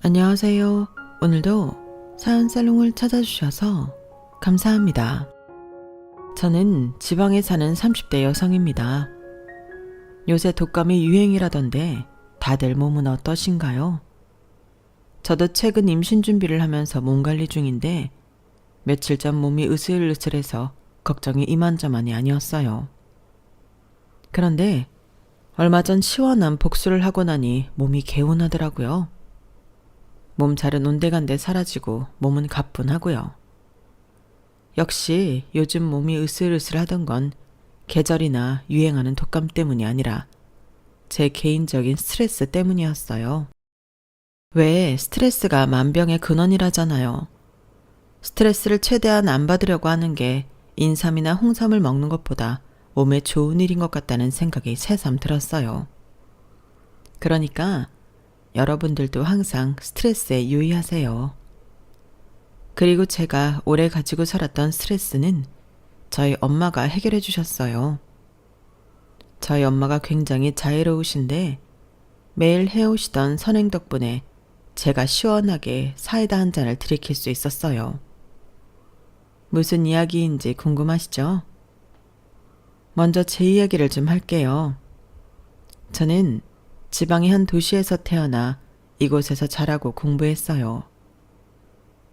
안녕하세요. 오늘도 사연 살롱을 찾아주셔서 감사합니다. 저는 지방에 사는 30대 여성입니다. 요새 독감이 유행이라던데 다들 몸은 어떠신가요? 저도 최근 임신 준비를 하면서 몸 관리 중인데 며칠 전 몸이 으슬으슬해서 걱정이 이만저만이 아니었어요. 그런데 얼마 전 시원한 복수를 하고 나니 몸이 개운하더라고요. 몸살은 온데간데 사라지고 몸은 가뿐하고요. 역시 요즘 몸이 으슬으슬하던 건 계절이나 유행하는 독감 때문이 아니라 제 개인적인 스트레스 때문이었어요. 왜 스트레스가 만병의 근원이라잖아요. 스트레스를 최대한 안 받으려고 하는 게 인삼이나 홍삼을 먹는 것보다 몸에 좋은 일인 것 같다는 생각이 새삼 들었어요. 그러니까 여러분들도 항상 스트레스에 유의하세요. 그리고 제가 오래 가지고 살았던 스트레스는 저희 엄마가 해결해 주셨어요. 저희 엄마가 굉장히 자애로우신데 매일 해오시던 선행 덕분에 제가 시원하게 사이다 한 잔을 들이킬 수 있었어요. 무슨 이야기인지 궁금하시죠? 먼저 제 이야기를 좀 할게요. 저는 지방의 한 도시에서 태어나 이곳에서 자라고 공부했어요.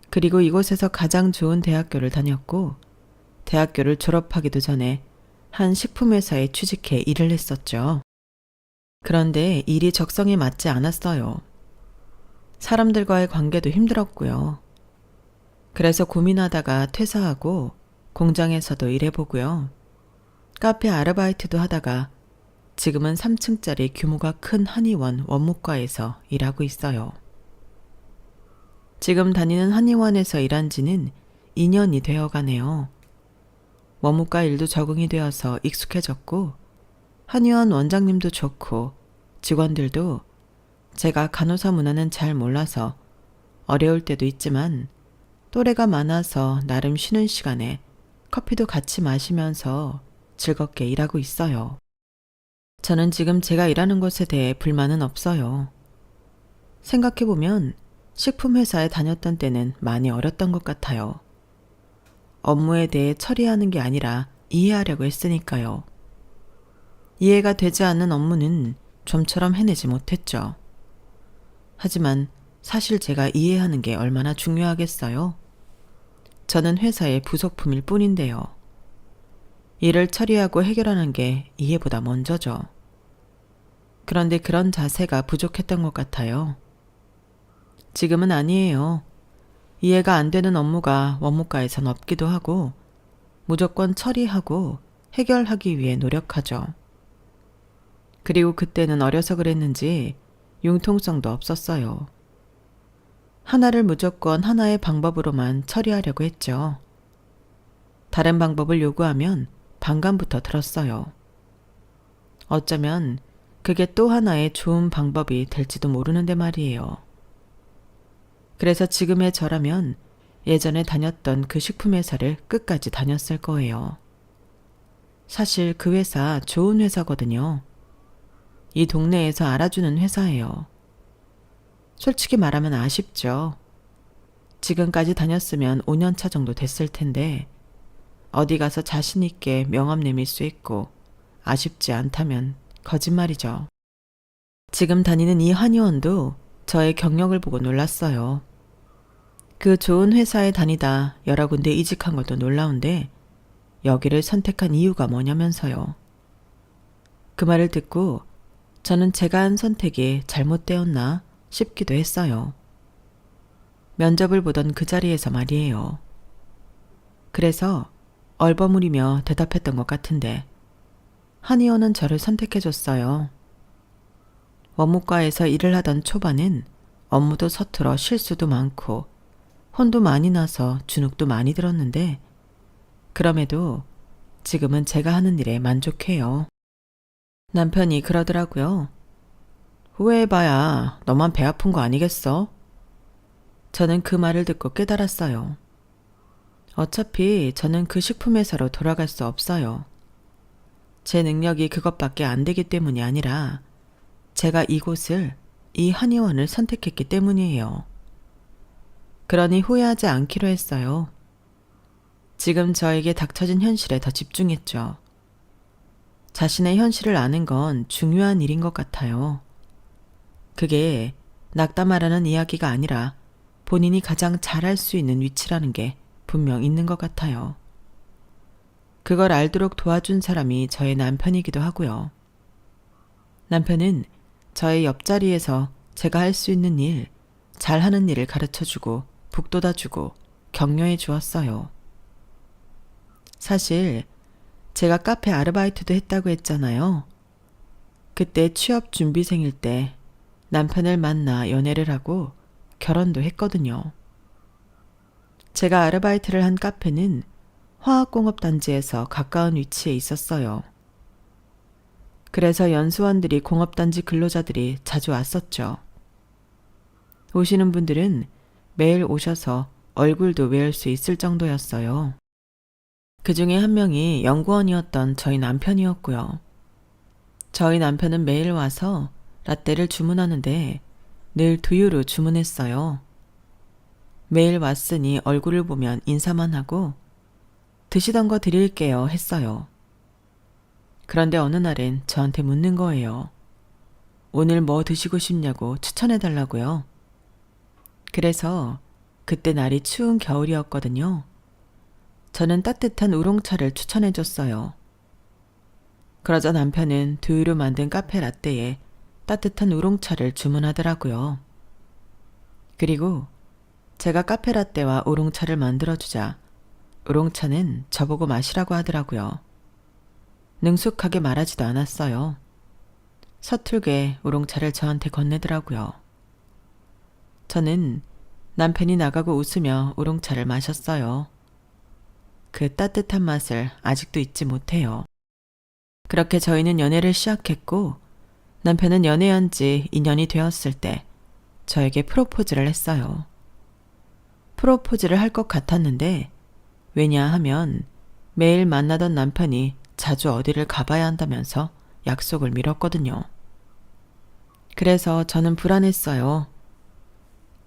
그리고 이곳에서 가장 좋은 대학교를 다녔고 대학교를 졸업하기도 전에 한 식품회사에 취직해 일을 했었죠. 그런데 일이 적성에 맞지 않았어요. 사람들과의 관계도 힘들었고요. 그래서 고민하다가 퇴사하고 공장에서도 일해보고요. 카페 아르바이트도 하다가 지금은 3층짜리 규모가 큰 한의원 원무과에서 일하고 있어요. 지금 다니는 한의원에서 일한 지는 2년이 되어 가네요. 원무과 일도 적응이 되어서 익숙해졌고 한의원 원장님도 좋고 직원들도 제가 간호사 문화는 잘 몰라서 어려울 때도 있지만 또래가 많아서 나름 쉬는 시간에 커피도 같이 마시면서 즐겁게 일하고 있어요. 저는 지금 제가 일하는 곳에 대해 불만은 없어요. 생각해보면 식품회사에 다녔던 때는 많이 어렸던 것 같아요. 업무에 대해 처리하는 게 아니라 이해하려고 했으니까요. 이해가 되지 않는 업무는 좀처럼 해내지 못했죠. 하지만 사실 제가 이해하는 게 얼마나 중요하겠어요? 저는 회사의 부속품일 뿐인데요. 일을 처리하고 해결하는 게 이해보다 먼저죠. 그런데 그런 자세가 부족했던 것 같아요. 지금은 아니에요. 이해가 안 되는 업무가 원무과에선 없기도 하고 무조건 처리하고 해결하기 위해 노력하죠. 그리고 그때는 어려서 그랬는지 융통성도 없었어요. 하나를 무조건 하나의 방법으로만 처리하려고 했죠. 다른 방법을 요구하면 반감부터 들었어요. 어쩌면 그게 또 하나의 좋은 방법이 될지도 모르는데 말이에요. 그래서 지금의 저라면 예전에 다녔던 그 식품회사를 끝까지 다녔을 거예요. 사실 그 회사 좋은 회사거든요. 이 동네에서 알아주는 회사예요. 솔직히 말하면 아쉽죠. 지금까지 다녔으면 5년 차 정도 됐을 텐데 어디 가서 자신 있게 명함 내밀 수 있고 아쉽지 않다면 거짓말이죠. 지금 다니는 이 한의원도 저의 경력을 보고 놀랐어요. 그 좋은 회사에 다니다 여러 군데 이직한 것도 놀라운데 여기를 선택한 이유가 뭐냐면서요. 그 말을 듣고 저는 제가 한 선택이 잘못되었나 싶기도 했어요. 면접을 보던 그 자리에서 말이에요. 그래서 얼버무리며 대답했던 것 같은데 한의원은 저를 선택해줬어요. 원무과에서 일을 하던 초반엔 업무도 서툴어 실수도 많고 혼도 많이 나서 주눅도 많이 들었는데 그럼에도 지금은 제가 하는 일에 만족해요. 남편이 그러더라고요. 후회해봐야 너만 배 아픈 거 아니겠어? 저는 그 말을 듣고 깨달았어요. 어차피 저는 그 식품회사로 돌아갈 수 없어요. 제 능력이 그것밖에 안 되기 때문이 아니라 제가 이곳을 이 한의원을 선택했기 때문이에요. 그러니 후회하지 않기로 했어요. 지금 저에게 닥쳐진 현실에 더 집중했죠. 자신의 현실을 아는 건 중요한 일인 것 같아요. 그게 낙담하라는 이야기가 아니라 본인이 가장 잘할 수 있는 위치라는 게 분명 있는 것 같아요. 그걸 알도록 도와준 사람이 저의 남편이기도 하고요. 남편은 저의 옆자리에서 제가 할 수 있는 일, 잘하는 일을 가르쳐주고 북돋아주고 격려해 주었어요. 사실 제가 카페 아르바이트도 했다고 했잖아요. 그때 취업 준비생일 때 남편을 만나 연애를 하고 결혼도 했거든요. 제가 아르바이트를 한 카페는 화학공업 단지에서 가까운 위치에 있었어요. 그래서 연수원들이 공업단지 근로자들이 자주 왔었죠. 오시는 분들은 매일 오셔서 얼굴도 외울 수 있을 정도였어요. 그 중에 한 명이 연구원이었던 저희 남편이었고요. 저희 남편은 매일 와서 라떼를 주문하는데 늘 두유로 주문했어요. 매일 왔으니 얼굴을 보면 인사만 하고 드시던 거 드릴게요 했어요. 그런데 어느 날엔 저한테 묻는 거예요. 오늘 뭐 드시고 싶냐고 추천해 달라고요. 그래서 그때 날이 추운 겨울이었거든요. 저는 따뜻한 우롱차를 추천해 줬어요. 그러자 남편은 두유로 만든 카페 라떼에 따뜻한 우롱차를 주문하더라고요. 그리고 제가 카페 라떼와 우롱차를 만들어주자 우롱차는 저보고 마시라고 하더라고요. 능숙하게 말하지도 않았어요. 서툴게 우롱차를 저한테 건네더라고요. 저는 남편이 나가고 웃으며 우롱차를 마셨어요. 그 따뜻한 맛을 아직도 잊지 못해요. 그렇게 저희는 연애를 시작했고 남편은 연애한 지 2년이 되었을 때 저에게 프로포즈를 했어요. 프로포즈를 할 것 같았는데 왜냐하면 매일 만나던 남편이 자주 어디를 가봐야 한다면서 약속을 미뤘거든요. 그래서 저는 불안했어요.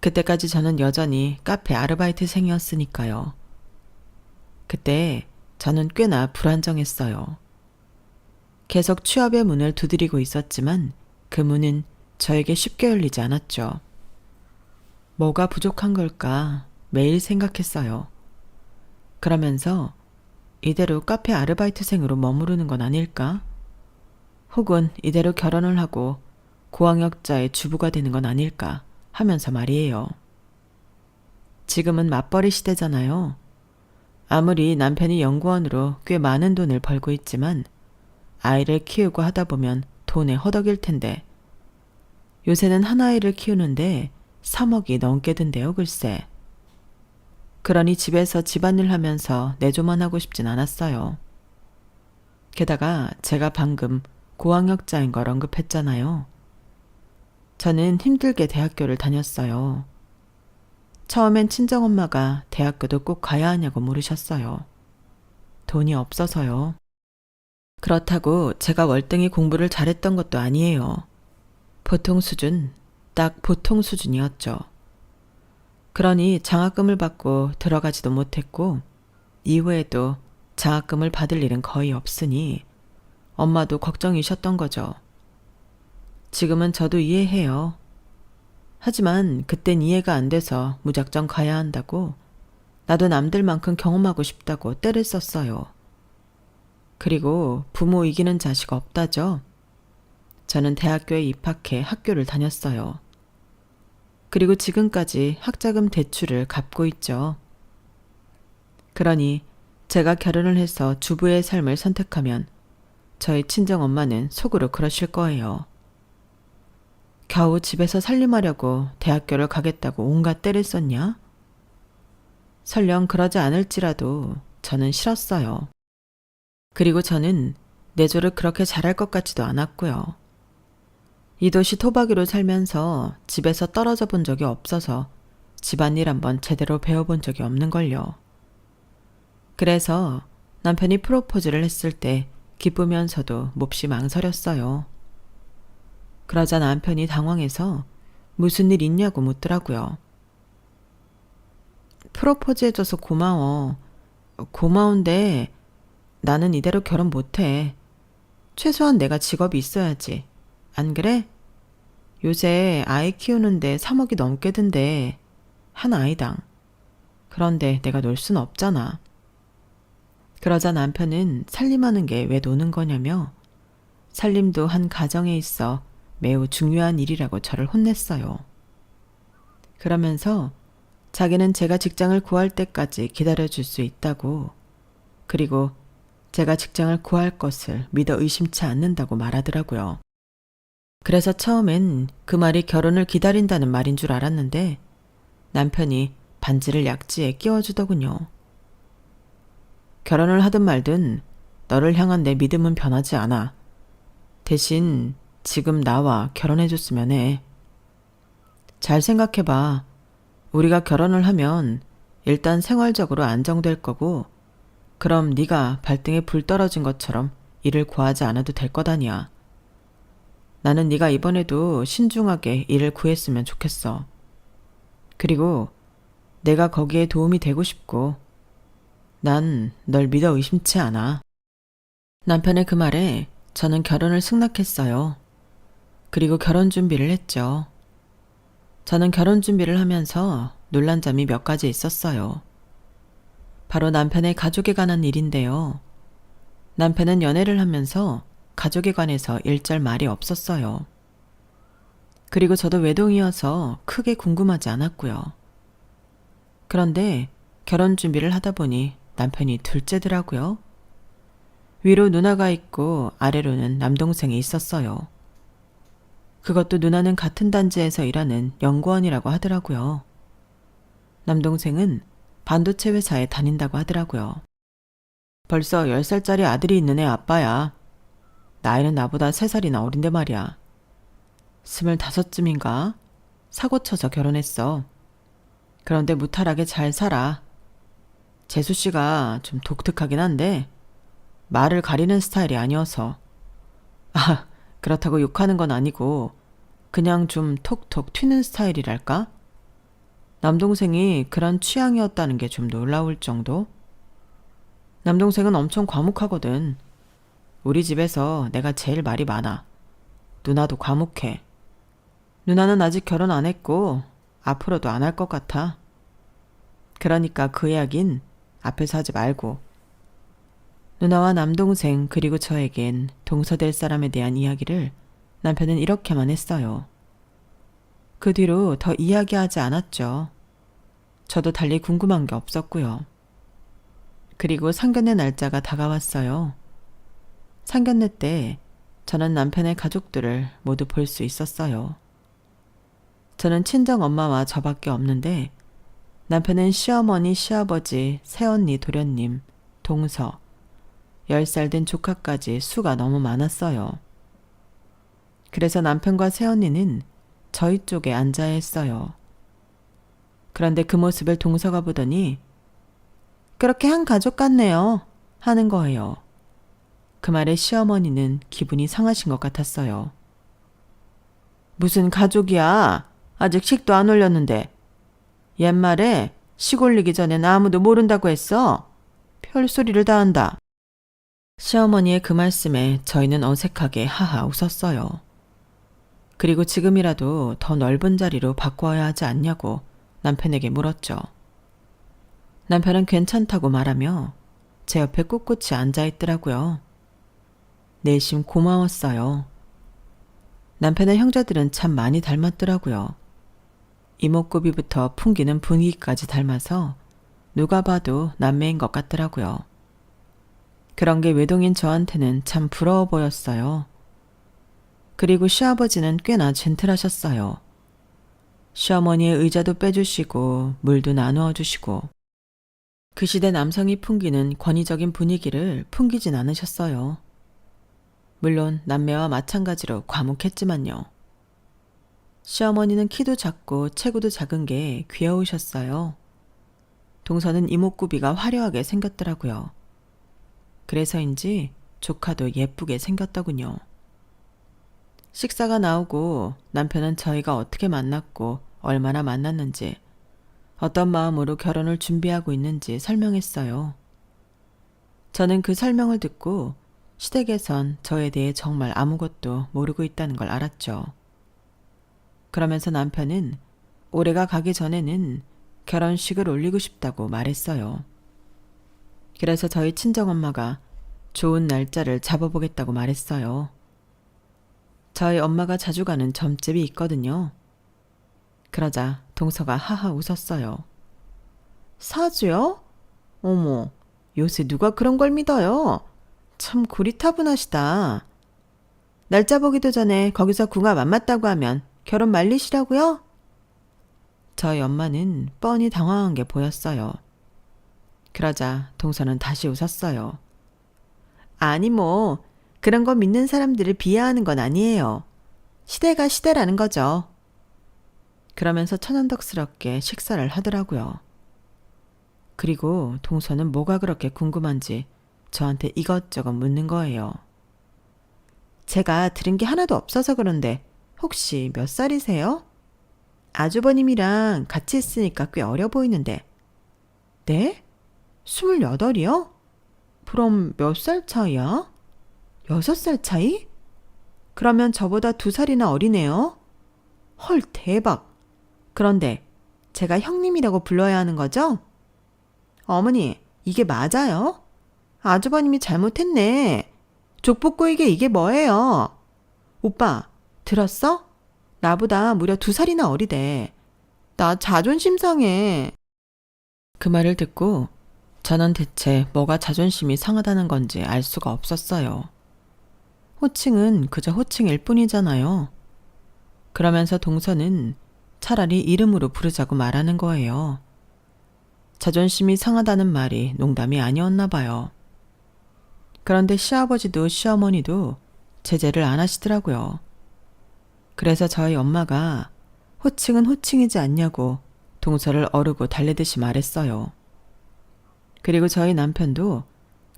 그때까지 저는 여전히 카페 아르바이트생이었으니까요. 그때 저는 꽤나 불안정했어요. 계속 취업의 문을 두드리고 있었지만 그 문은 저에게 쉽게 열리지 않았죠. 뭐가 부족한 걸까 매일 생각했어요. 그러면서 이대로 카페 아르바이트생으로 머무르는 건 아닐까? 혹은 이대로 결혼을 하고 고학력자의 주부가 되는 건 아닐까 하면서 말이에요. 지금은 맞벌이 시대잖아요. 아무리 남편이 연구원으로 꽤 많은 돈을 벌고 있지만 아이를 키우고 하다 보면 돈에 허덕일 텐데 요새는 한 아이를 키우는데 3억이 넘게 든대요 글쎄. 그러니 집에서 집안일 하면서 내조만 하고 싶진 않았어요. 게다가 제가 방금 고학력자인 걸 언급했잖아요. 저는 힘들게 대학교를 다녔어요. 처음엔 친정엄마가 대학교도 꼭 가야 하냐고 물으셨어요. 돈이 없어서요. 그렇다고 제가 월등히 공부를 잘했던 것도 아니에요. 보통 수준, 딱 보통 수준이었죠. 그러니 장학금을 받고 들어가지도 못했고 이후에도 장학금을 받을 일은 거의 없으니 엄마도 걱정이셨던 거죠. 지금은 저도 이해해요. 하지만 그땐 이해가 안 돼서 무작정 가야 한다고 나도 남들만큼 경험하고 싶다고 떼를 썼어요. 그리고 부모 이기는 자식 없다죠. 저는 대학교에 입학해 학교를 다녔어요. 그리고 지금까지 학자금 대출을 갚고 있죠. 그러니 제가 결혼을 해서 주부의 삶을 선택하면 저희 친정엄마는 속으로 그러실 거예요. 겨우 집에서 살림하려고 대학교를 가겠다고 온갖 떼를 썼냐? 설령 그러지 않을지라도 저는 싫었어요. 그리고 저는 내조를 그렇게 잘할 것 같지도 않았고요. 이 도시 토박이로 살면서 집에서 떨어져 본 적이 없어서 집안일 한번 제대로 배워본 적이 없는걸요. 그래서 남편이 프로포즈를 했을 때 기쁘면서도 몹시 망설였어요. 그러자 남편이 당황해서 무슨 일 있냐고 묻더라고요. 프로포즈 해줘서 고마워. 고마운데 나는 이대로 결혼 못해. 최소한 내가 직업이 있어야지. 안 그래? 요새 아이 키우는데 3억이 넘게 든대. 한 아이당. 그런데 내가 놀 순 없잖아. 그러자 남편은 살림하는 게 왜 노는 거냐며 살림도 한 가정에 있어 매우 중요한 일이라고 저를 혼냈어요. 그러면서 자기는 제가 직장을 구할 때까지 기다려줄 수 있다고, 그리고 제가 직장을 구할 것을 믿어 의심치 않는다고 말하더라고요. 그래서 처음엔 그 말이 결혼을 기다린다는 말인 줄 알았는데 남편이 반지를 약지에 끼워주더군요. 결혼을 하든 말든 너를 향한 내 믿음은 변하지 않아. 대신 지금 나와 결혼해줬으면 해. 잘 생각해봐. 우리가 결혼을 하면 일단 생활적으로 안정될 거고, 그럼 네가 발등에 불 떨어진 것처럼 일을 구하지 않아도 될 것 아니야. 나는 네가 이번에도 신중하게 일을 구했으면 좋겠어. 그리고 내가 거기에 도움이 되고 싶고, 난 널 믿어 의심치 않아. 남편의 그 말에 저는 결혼을 승낙했어요. 그리고 결혼 준비를 했죠. 저는 결혼 준비를 하면서 놀란 점이 몇 가지 있었어요. 바로 남편의 가족에 관한 일인데요. 남편은 연애를 하면서 가족에 관해서 일절 말이 없었어요. 그리고 저도 외동이어서 크게 궁금하지 않았고요. 그런데 결혼 준비를 하다 보니 남편이 둘째더라고요. 위로 누나가 있고 아래로는 남동생이 있었어요. 그것도 누나는 같은 단지에서 일하는 연구원이라고 하더라고요. 남동생은 반도체 회사에 다닌다고 하더라고요. 벌써 10살짜리 아들이 있는 애 아빠야. 나이는 나보다 3살이나 어린데 말이야. 25쯤인가? 사고 쳐서 결혼했어. 그런데 무탈하게 잘 살아. 재수 씨가 좀 독특하긴 한데 말을 가리는 스타일이 아니어서. 아, 그렇다고 욕하는 건 아니고 그냥 좀 톡톡 튀는 스타일이랄까? 남동생이 그런 취향이었다는 게 좀 놀라울 정도? 남동생은 엄청 과묵하거든. 우리 집에서 내가 제일 말이 많아. 누나도 과묵해. 누나는 아직 결혼 안 했고 앞으로도 안 할 것 같아. 그러니까 그 이야긴 앞에서 하지 말고. 누나와 남동생 그리고 저에겐 동서될 사람에 대한 이야기를 남편은 이렇게만 했어요. 그 뒤로 더 이야기하지 않았죠. 저도 달리 궁금한 게 없었고요. 그리고 상견례 날짜가 다가왔어요. 상견례 때 저는 남편의 가족들을 모두 볼 수 있었어요. 저는 친정 엄마와 저밖에 없는데 남편은 시어머니, 시아버지, 새언니, 도련님, 동서, 10살 된 조카까지 수가 너무 많았어요. 그래서 남편과 새언니는 저희 쪽에 앉아야 했어요. 그런데 그 모습을 동서가 보더니 그렇게 한 가족 같네요 하는 거예요. 그 말에 시어머니는 기분이 상하신 것 같았어요. 무슨 가족이야. 아직 식도 안 올렸는데. 옛말에 식 올리기 전엔 아무도 모른다고 했어. 별소리를 다 한다. 시어머니의 그 말씀에 저희는 어색하게 하하 웃었어요. 그리고 지금이라도 더 넓은 자리로 바꿔야 하지 않냐고 남편에게 물었죠. 남편은 괜찮다고 말하며 제 옆에 꿋꿋이 앉아있더라고요. 내심 고마웠어요. 남편의 형제들은 참 많이 닮았더라고요. 이목구비부터 풍기는 분위기까지 닮아서 누가 봐도 남매인 것 같더라고요. 그런 게 외동인 저한테는 참 부러워 보였어요. 그리고 시아버지는 꽤나 젠틀하셨어요. 시어머니의 의자도 빼주시고 물도 나누어 주시고 그 시대 남성이 풍기는 권위적인 분위기를 풍기진 않으셨어요. 물론 남매와 마찬가지로 과묵했지만요. 시어머니는 키도 작고 체구도 작은 게 귀여우셨어요. 동서는 이목구비가 화려하게 생겼더라고요. 그래서인지 조카도 예쁘게 생겼더군요. 식사가 나오고 남편은 저희가 어떻게 만났고 얼마나 만났는지, 어떤 마음으로 결혼을 준비하고 있는지 설명했어요. 저는 그 설명을 듣고 시댁에선 저에 대해 정말 아무것도 모르고 있다는 걸 알았죠. 그러면서 남편은 올해가 가기 전에는 결혼식을 올리고 싶다고 말했어요. 그래서 저희 친정엄마가 좋은 날짜를 잡아보겠다고 말했어요. 저희 엄마가 자주 가는 점집이 있거든요. 그러자 동서가 하하 웃었어요. 사주요? 어머, 요새 누가 그런 걸 믿어요? 참 고리타분하시다. 날짜 보기도 전에 거기서 궁합 안 맞다고 하면 결혼 말리시라고요? 저희 엄마는 뻔히 당황한 게 보였어요. 그러자 동서는 다시 웃었어요. 아니 뭐 그런 거 믿는 사람들을 비하하는 건 아니에요. 시대가 시대라는 거죠. 그러면서 천연덕스럽게 식사를 하더라고요. 그리고 동서는 뭐가 그렇게 궁금한지 저한테 이것저것 묻는 거예요. 제가 들은 게 하나도 없어서 그런데 혹시 몇 살이세요? 아주버님이랑 같이 있으니까 꽤 어려 보이는데. 네? 28이요? 그럼 몇 살 차이야? 6살 차이? 그러면 저보다 2살이나 어리네요? 헐, 대박. 그런데 제가 형님이라고 불러야 하는 거죠? 어머니, 이게 맞아요? 아주버님이 잘못했네. 족보 꼬이게 이게 뭐예요? 오빠, 들었어? 나보다 무려 2살이나 어리대. 나 자존심 상해. 그 말을 듣고 저는 대체 뭐가 자존심이 상하다는 건지 알 수가 없었어요. 호칭은 그저 호칭일 뿐이잖아요. 그러면서 동서는 차라리 이름으로 부르자고 말하는 거예요. 자존심이 상하다는 말이 농담이 아니었나 봐요. 그런데 시아버지도 시어머니도 제재를 안 하시더라고요. 그래서 저희 엄마가 호칭은 호칭이지 않냐고 동서를 어르고 달래듯이 말했어요. 그리고 저희 남편도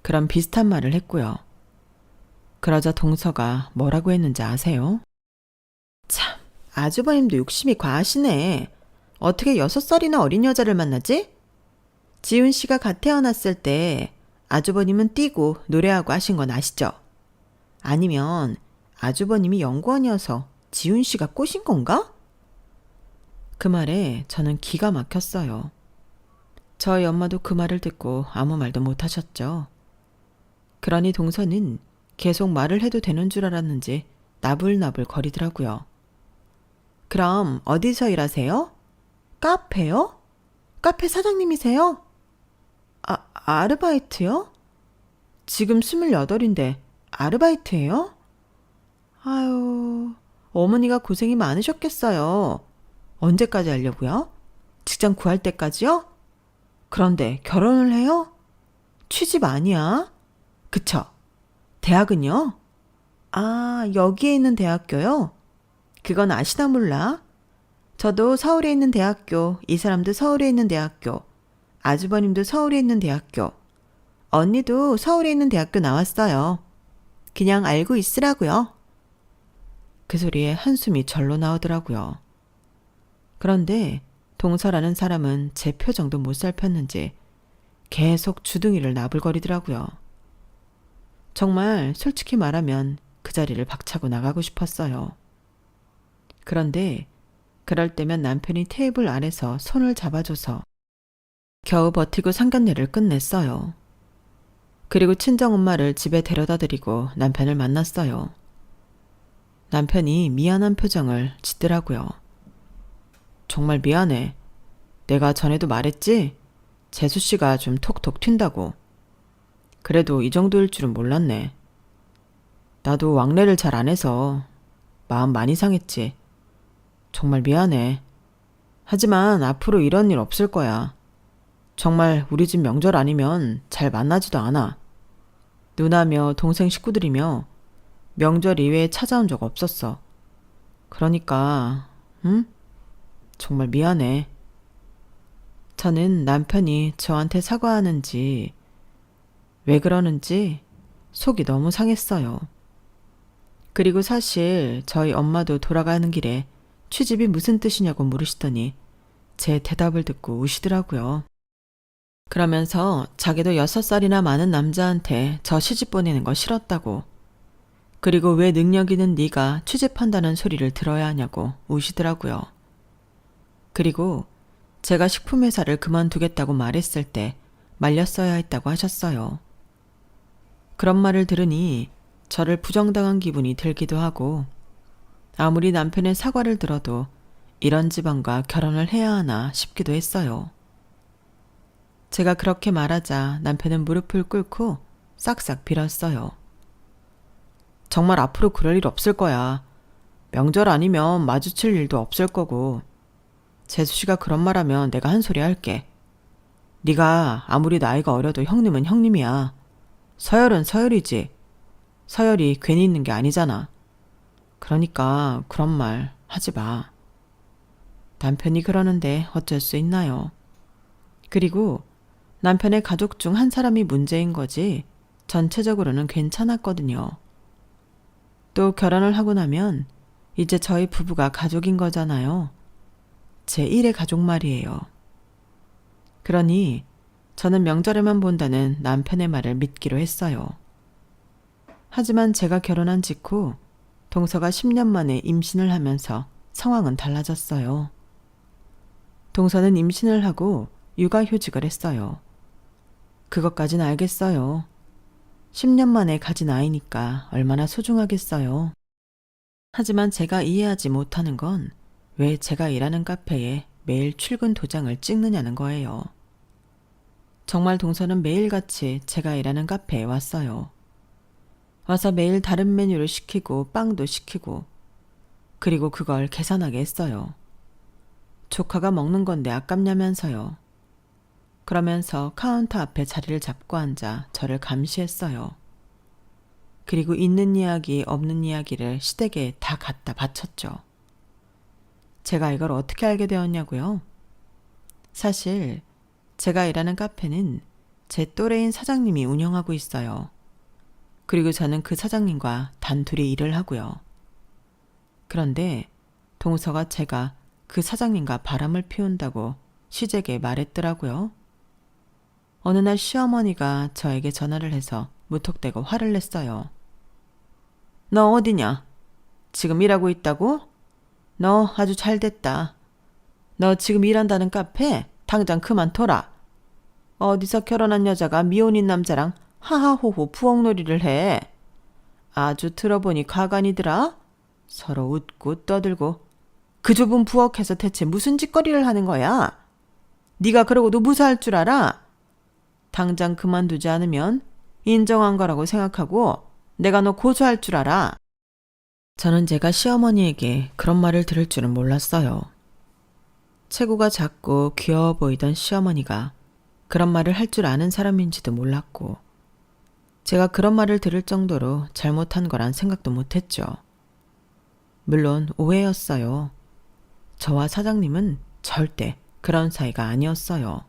그런 비슷한 말을 했고요. 그러자 동서가 뭐라고 했는지 아세요? 참, 아주버님도 욕심이 과하시네. 어떻게 6살이나 어린 여자를 만나지? 지훈 씨가 갓 태어났을 때 아주버님은 뛰고 노래하고 하신 건 아시죠? 아니면 아주버님이 연구원이어서 지훈 씨가 꼬신 건가? 그 말에 저는 기가 막혔어요. 저희 엄마도 그 말을 듣고 아무 말도 못 하셨죠. 그러니 동서는 계속 말을 해도 되는 줄 알았는지 나불나불 거리더라고요. 그럼 어디서 일하세요? 카페요? 카페 사장님이세요? 아르바이트요? 지금 28인데 아르바이트예요? 아유, 어머니가 고생이 많으셨겠어요. 언제까지 하려고요? 직장 구할 때까지요? 그런데 결혼을 해요? 취직 아니야? 그쵸? 대학은요? 아, 여기에 있는 대학교요? 그건 아시나 몰라? 저도 서울에 있는 대학교, 이 사람도 서울에 있는 대학교, 아주버님도 서울에 있는 대학교, 언니도 서울에 있는 대학교 나왔어요. 그냥 알고 있으라고요. 그 소리에 한숨이 절로 나오더라고요. 그런데 동서라는 사람은 제 표정도 못 살폈는지 계속 주둥이를 나불거리더라고요. 정말 솔직히 말하면 그 자리를 박차고 나가고 싶었어요. 그런데 그럴 때면 남편이 테이블 아래서 손을 잡아줘서 겨우 버티고 상견례를 끝냈어요. 그리고 친정엄마를 집에 데려다 드리고 남편을 만났어요. 남편이 미안한 표정을 짓더라고요. 정말 미안해. 내가 전에도 말했지? 재수씨가 좀 톡톡 튄다고. 그래도 이 정도일 줄은 몰랐네. 나도 왕래를 잘 안 해서 마음 많이 상했지. 정말 미안해. 하지만 앞으로 이런 일 없을 거야. 정말 우리 집 명절 아니면 잘 만나지도 않아. 누나며 동생 식구들이며 명절 이외에 찾아온 적 없었어. 그러니까, 응? 정말 미안해. 저는 남편이 저한테 사과하는지 왜 그러는지 속이 너무 상했어요. 그리고 사실 저희 엄마도 돌아가는 길에 취집이 무슨 뜻이냐고 물으시더니 제 대답을 듣고 우시더라고요. 그러면서 자기도 6살이나 많은 남자한테 저 시집 보내는 거 싫었다고, 그리고 왜 능력 있는 네가 취집한다는 소리를 들어야 하냐고 우시더라고요. 그리고 제가 식품회사를 그만두겠다고 말했을 때 말렸어야 했다고 하셨어요. 그런 말을 들으니 저를 부정당한 기분이 들기도 하고, 아무리 남편의 사과를 들어도 이런 집안과 결혼을 해야 하나 싶기도 했어요. 제가 그렇게 말하자 남편은 무릎을 꿇고 싹싹 빌었어요. 정말 앞으로 그럴 일 없을 거야. 명절 아니면 마주칠 일도 없을 거고, 재수 씨가 그런 말하면 내가 한 소리 할게. 네가 아무리 나이가 어려도 형님은 형님이야. 서열은 서열이지. 서열이 괜히 있는 게 아니잖아. 그러니까 그런 말 하지 마. 남편이 그러는데 어쩔 수 있나요? 그리고 남편의 가족 중 한 사람이 문제인 거지 전체적으로는 괜찮았거든요. 또 결혼을 하고 나면 이제 저희 부부가 가족인 거잖아요. 제1의 가족 말이에요. 그러니 저는 명절에만 본다는 남편의 말을 믿기로 했어요. 하지만 제가 결혼한 직후 동서가 10년 만에 임신을 하면서 상황은 달라졌어요. 동서는 임신을 하고 육아휴직을 했어요. 그것까진 알겠어요. 10년 만에 가진 아이니까 얼마나 소중하겠어요. 하지만 제가 이해하지 못하는 건 왜 제가 일하는 카페에 매일 출근 도장을 찍느냐는 거예요. 정말 동서는 매일같이 제가 일하는 카페에 왔어요. 와서 매일 다른 메뉴를 시키고 빵도 시키고, 그리고 그걸 계산하게 했어요. 조카가 먹는 건데 아깝냐면서요. 그러면서 카운터 앞에 자리를 잡고 앉아 저를 감시했어요. 그리고 있는 이야기 없는 이야기를 시댁에 다 갖다 바쳤죠. 제가 이걸 어떻게 알게 되었냐고요? 사실 제가 일하는 카페는 제 또래인 사장님이 운영하고 있어요. 그리고 저는 그 사장님과 단둘이 일을 하고요. 그런데 동서가 제가 그 사장님과 바람을 피운다고 시댁에 말했더라고요. 어느 날 시어머니가 저에게 전화를 해서 무턱대고 화를 냈어요. 너 어디냐? 지금 일하고 있다고? 너 아주 잘됐다. 너 지금 일한다는 카페 당장 그만둬라. 어디서 결혼한 여자가 미혼인 남자랑 하하호호 부엌놀이를 해. 아주 들어보니 가관이더라. 서로 웃고 떠들고. 그 좁은 부엌에서 대체 무슨 짓거리를 하는 거야? 네가 그러고도 무사할 줄 알아? 당장 그만두지 않으면 인정한 거라고 생각하고 내가 너 고소할 줄 알아. 저는 제가 시어머니에게 그런 말을 들을 줄은 몰랐어요. 체구가 작고 귀여워 보이던 시어머니가 그런 말을 할 줄 아는 사람인지도 몰랐고, 제가 그런 말을 들을 정도로 잘못한 거란 생각도 못했죠. 물론 오해였어요. 저와 사장님은 절대 그런 사이가 아니었어요.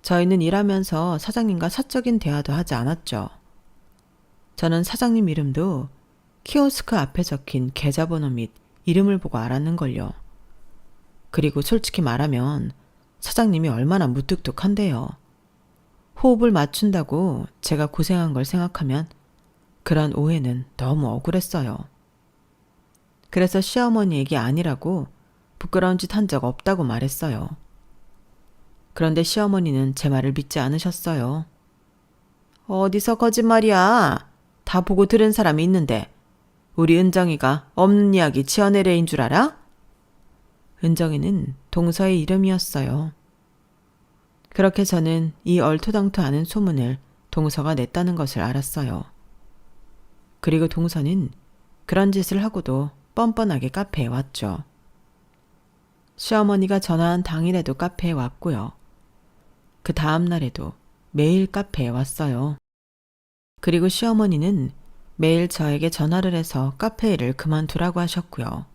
저희는 일하면서 사장님과 사적인 대화도 하지 않았죠. 저는 사장님 이름도 키오스크 앞에 적힌 계좌번호 및 이름을 보고 알았는걸요. 그리고 솔직히 말하면 사장님이 얼마나 무뚝뚝한데요. 호흡을 맞춘다고 제가 고생한 걸 생각하면 그런 오해는 너무 억울했어요. 그래서 시어머니에게 아니라고 부끄러운 짓 한 적 없다고 말했어요. 그런데 시어머니는 제 말을 믿지 않으셨어요. 어디서 거짓말이야. 다 보고 들은 사람이 있는데 우리 은정이가 없는 이야기 지어내려인 줄 알아? 은정이는 동서의 이름이었어요. 그렇게 저는 이 얼토당토 않은 소문을 동서가 냈다는 것을 알았어요. 그리고 동서는 그런 짓을 하고도 뻔뻔하게 카페에 왔죠. 시어머니가 전화한 당일에도 카페에 왔고요. 그 다음 날에도 매일 카페에 왔어요. 그리고 시어머니는 매일 저에게 전화를 해서 카페 일을 그만두라고 하셨고요.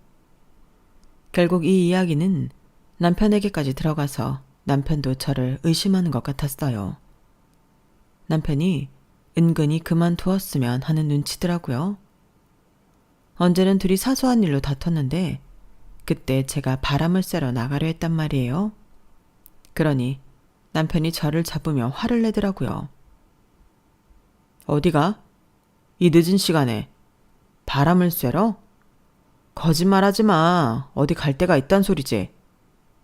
결국 이 이야기는 남편에게까지 들어가서 남편도 저를 의심하는 것 같았어요. 남편이 은근히 그만두었으면 하는 눈치더라고요. 언제는 둘이 사소한 일로 다퉜는데 그때 제가 바람을 쐬러 나가려 했단 말이에요. 그러니 남편이 저를 잡으며 화를 내더라고요. 어디가? 이 늦은 시간에 바람을 쐬러? 거짓말하지 마. 어디 갈 데가 있단 소리지?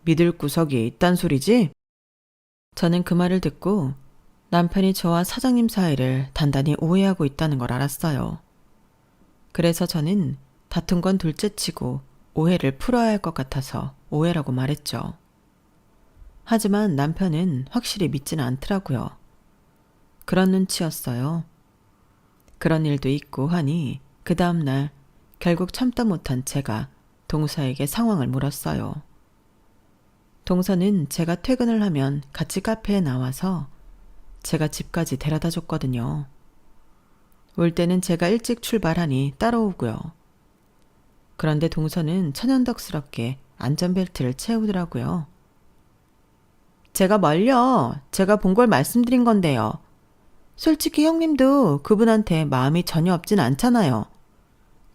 믿을 구석이 있단 소리지? 저는 그 말을 듣고 남편이 저와 사장님 사이를 단단히 오해하고 있다는 걸 알았어요. 그래서 저는 다툰 건 둘째치고 오해를 풀어야 할 것 같아서 오해라고 말했죠. 하지만 남편은 확실히 믿지는 않더라고요. 그런 눈치였어요. 그런 일도 있고 하니 그 다음날 결국 참다 못한 제가 동서에게 상황을 물었어요. 동서는 제가 퇴근을 하면 같이 카페에 나와서 제가 집까지 데려다 줬거든요. 올 때는 제가 일찍 출발하니 따라오고요. 그런데 동서는 천연덕스럽게 안전벨트를 채우더라고요. 제가 뭘요? 제가 본 걸 말씀드린 건데요. 솔직히 형님도 그분한테 마음이 전혀 없진 않잖아요.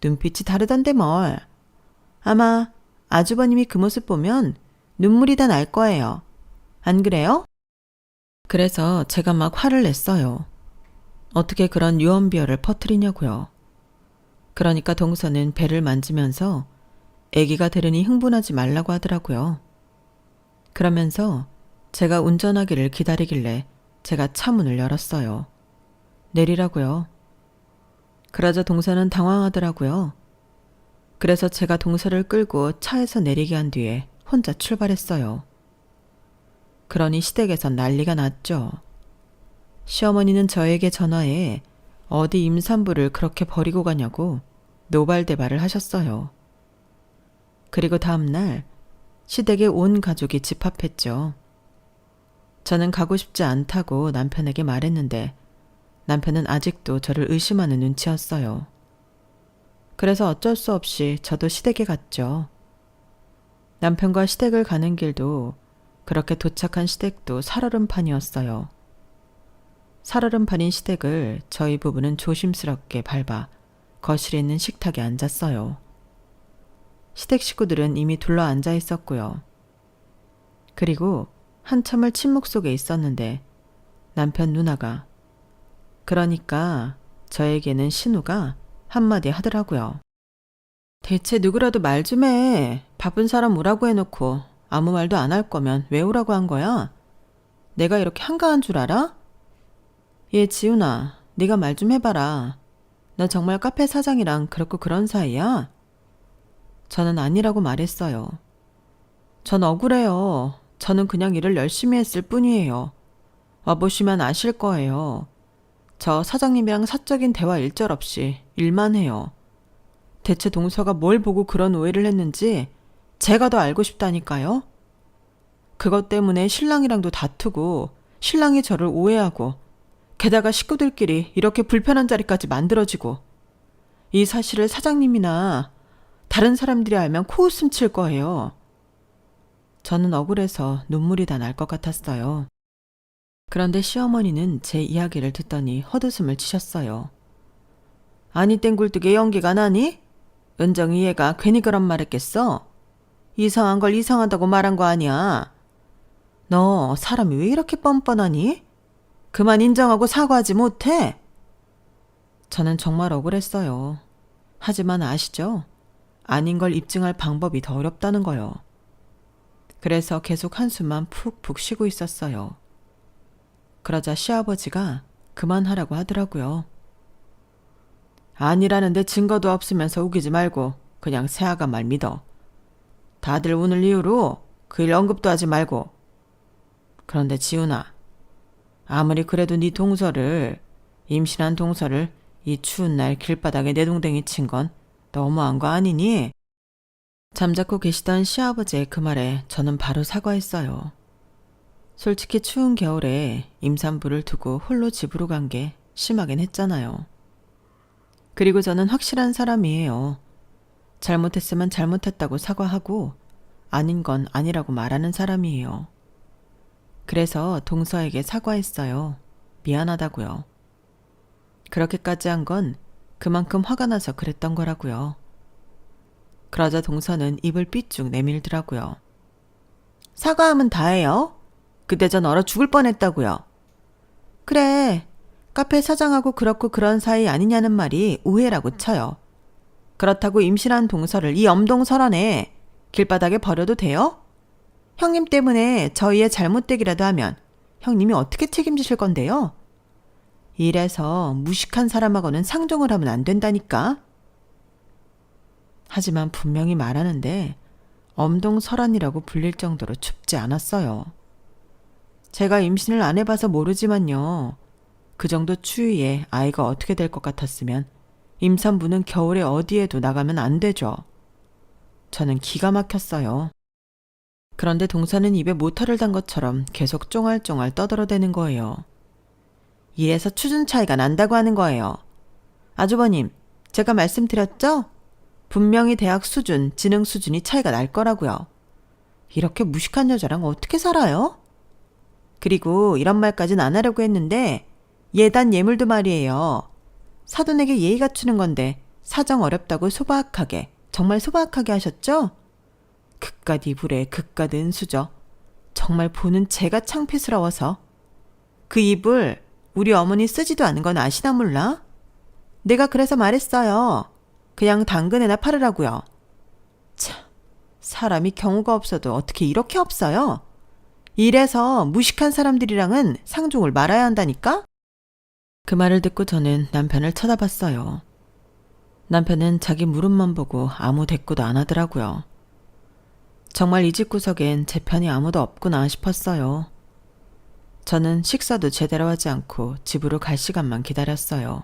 눈빛이 다르던데 뭘. 아마 아주버님이 그 모습 보면 눈물이 다 날 거예요. 안 그래요? 그래서 제가 막 화를 냈어요. 어떻게 그런 유언비어를 퍼뜨리냐고요. 그러니까 동서는 배를 만지면서 아기가 들으니 흥분하지 말라고 하더라고요. 그러면서 제가 운전하기를 기다리길래 제가 차 문을 열었어요. 내리라고요. 그러자 동서는 당황하더라고요. 그래서 제가 동서를 끌고 차에서 내리게 한 뒤에 혼자 출발했어요. 그러니 시댁에선 난리가 났죠. 시어머니는 저에게 전화해 어디 임산부를 그렇게 버리고 가냐고 노발대발을 하셨어요. 그리고 다음날 시댁의 온 가족이 집합했죠. 저는 가고 싶지 않다고 남편에게 말했는데 남편은 아직도 저를 의심하는 눈치였어요. 그래서 어쩔 수 없이 저도 시댁에 갔죠. 남편과 시댁을 가는 길도 그렇게 도착한 시댁도 살얼음판이었어요. 살얼음판인 시댁을 저희 부부는 조심스럽게 밟아 거실에 있는 식탁에 앉았어요. 시댁 식구들은 이미 둘러 앉아 있었고요. 그리고 한참을 침묵 속에 있었는데 남편 누나가, 그러니까 저에게는 신우가 한마디 하더라고요. 대체 누구라도 말 좀 해. 바쁜 사람 오라고 해놓고 아무 말도 안 할 거면 왜 오라고 한 거야? 내가 이렇게 한가한 줄 알아? 얘 지훈아, 네가 말 좀 해봐라. 너 정말 카페 사장이랑 그렇고 그런 사이야? 저는 아니라고 말했어요. 전 억울해요. 저는 그냥 일을 열심히 했을 뿐이에요. 와보시면 아실 거예요. 저 사장님이랑 사적인 대화 일절 없이 일만 해요. 대체 동서가 뭘 보고 그런 오해를 했는지 제가 더 알고 싶다니까요. 그것 때문에 신랑이랑도 다투고 신랑이 저를 오해하고 게다가 식구들끼리 이렇게 불편한 자리까지 만들어지고 이 사실을 사장님이나 다른 사람들이 알면 코웃음 칠 거예요. 저는 억울해서 눈물이 다 날 것 같았어요. 그런데 시어머니는 제 이야기를 듣더니 헛웃음을 치셨어요. 아니 땡굴뚝에 연기가 나니? 은정이 얘가 괜히 그런 말 했겠어? 이상한 걸 이상하다고 말한 거 아니야. 너 사람이 왜 이렇게 뻔뻔하니? 그만 인정하고 사과하지 못해? 저는 정말 억울했어요. 하지만 아시죠? 아닌 걸 입증할 방법이 더 어렵다는 거요. 그래서 계속 한숨만 푹푹 쉬고 있었어요. 그러자 시아버지가 그만하라고 하더라고요. 아니라는데 증거도 없으면서 우기지 말고 그냥 새아가 말 믿어. 다들 오늘 이후로 그 일 언급도 하지 말고. 그런데 지훈아, 아무리 그래도 네 동서를, 임신한 동서를 이 추운 날 길바닥에 내동댕이 친 건 너무한 거 아니니? 잠자코 계시던 시아버지의 그 말에 저는 바로 사과했어요. 솔직히 추운 겨울에 임산부를 두고 홀로 집으로 간 게 심하긴 했잖아요. 그리고 저는 확실한 사람이에요. 잘못했으면 잘못했다고 사과하고 아닌 건 아니라고 말하는 사람이에요. 그래서 동서에게 사과했어요. 미안하다고요. 그렇게까지 한 건 그만큼 화가 나서 그랬던 거라고요. 그러자 동서는 입을 삐쭉 내밀더라고요. 사과하면 다해요. 그때 전 얼어 죽을 뻔했다고요. 그래, 카페 사장하고 그렇고 그런 사이 아니냐는 말이 우회라고 쳐요. 그렇다고 임신한 동서를 이 엄동설원에 길바닥에 버려도 돼요? 형님 때문에 저희의 잘못되기라도 하면 형님이 어떻게 책임지실 건데요? 이래서 무식한 사람하고는 상종을 하면 안 된다니까. 하지만 분명히 말하는데 엄동설한이라고 불릴 정도로 춥지 않았어요. 제가 임신을 안 해봐서 모르지만요. 그 정도 추위에 아이가 어떻게 될 것 같았으면 임산부는 겨울에 어디에도 나가면 안 되죠. 저는 기가 막혔어요. 그런데 동서는 입에 모터를 단 것처럼 계속 쫑알쫑알 떠들어대는 거예요. 이래서 수준 차이가 난다고 하는 거예요. 아주버님, 제가 말씀드렸죠? 분명히 대학 수준, 지능 수준이 차이가 날 거라고요. 이렇게 무식한 여자랑 어떻게 살아요? 그리고 이런 말까진 안 하려고 했는데 예단 예물도 말이에요. 사돈에게 예의 갖추는 건데 사정 어렵다고 소박하게, 정말 소박하게 하셨죠? 그깟 이불에 그깟 은수저. 정말 보는 제가 창피스러워서. 그 이불 우리 어머니 쓰지도 않은 건 아시나 몰라? 내가 그래서 말했어요. 그냥 당근에나 팔으라고요. 참, 사람이 경우가 없어도 어떻게 이렇게 없어요? 이래서 무식한 사람들이랑은 상종을 말아야 한다니까? 그 말을 듣고 저는 남편을 쳐다봤어요. 남편은 자기 무릎만 보고 아무 대꾸도 안 하더라고요. 정말 이 집 구석엔 제 편이 아무도 없구나 싶었어요. 저는 식사도 제대로 하지 않고 집으로 갈 시간만 기다렸어요.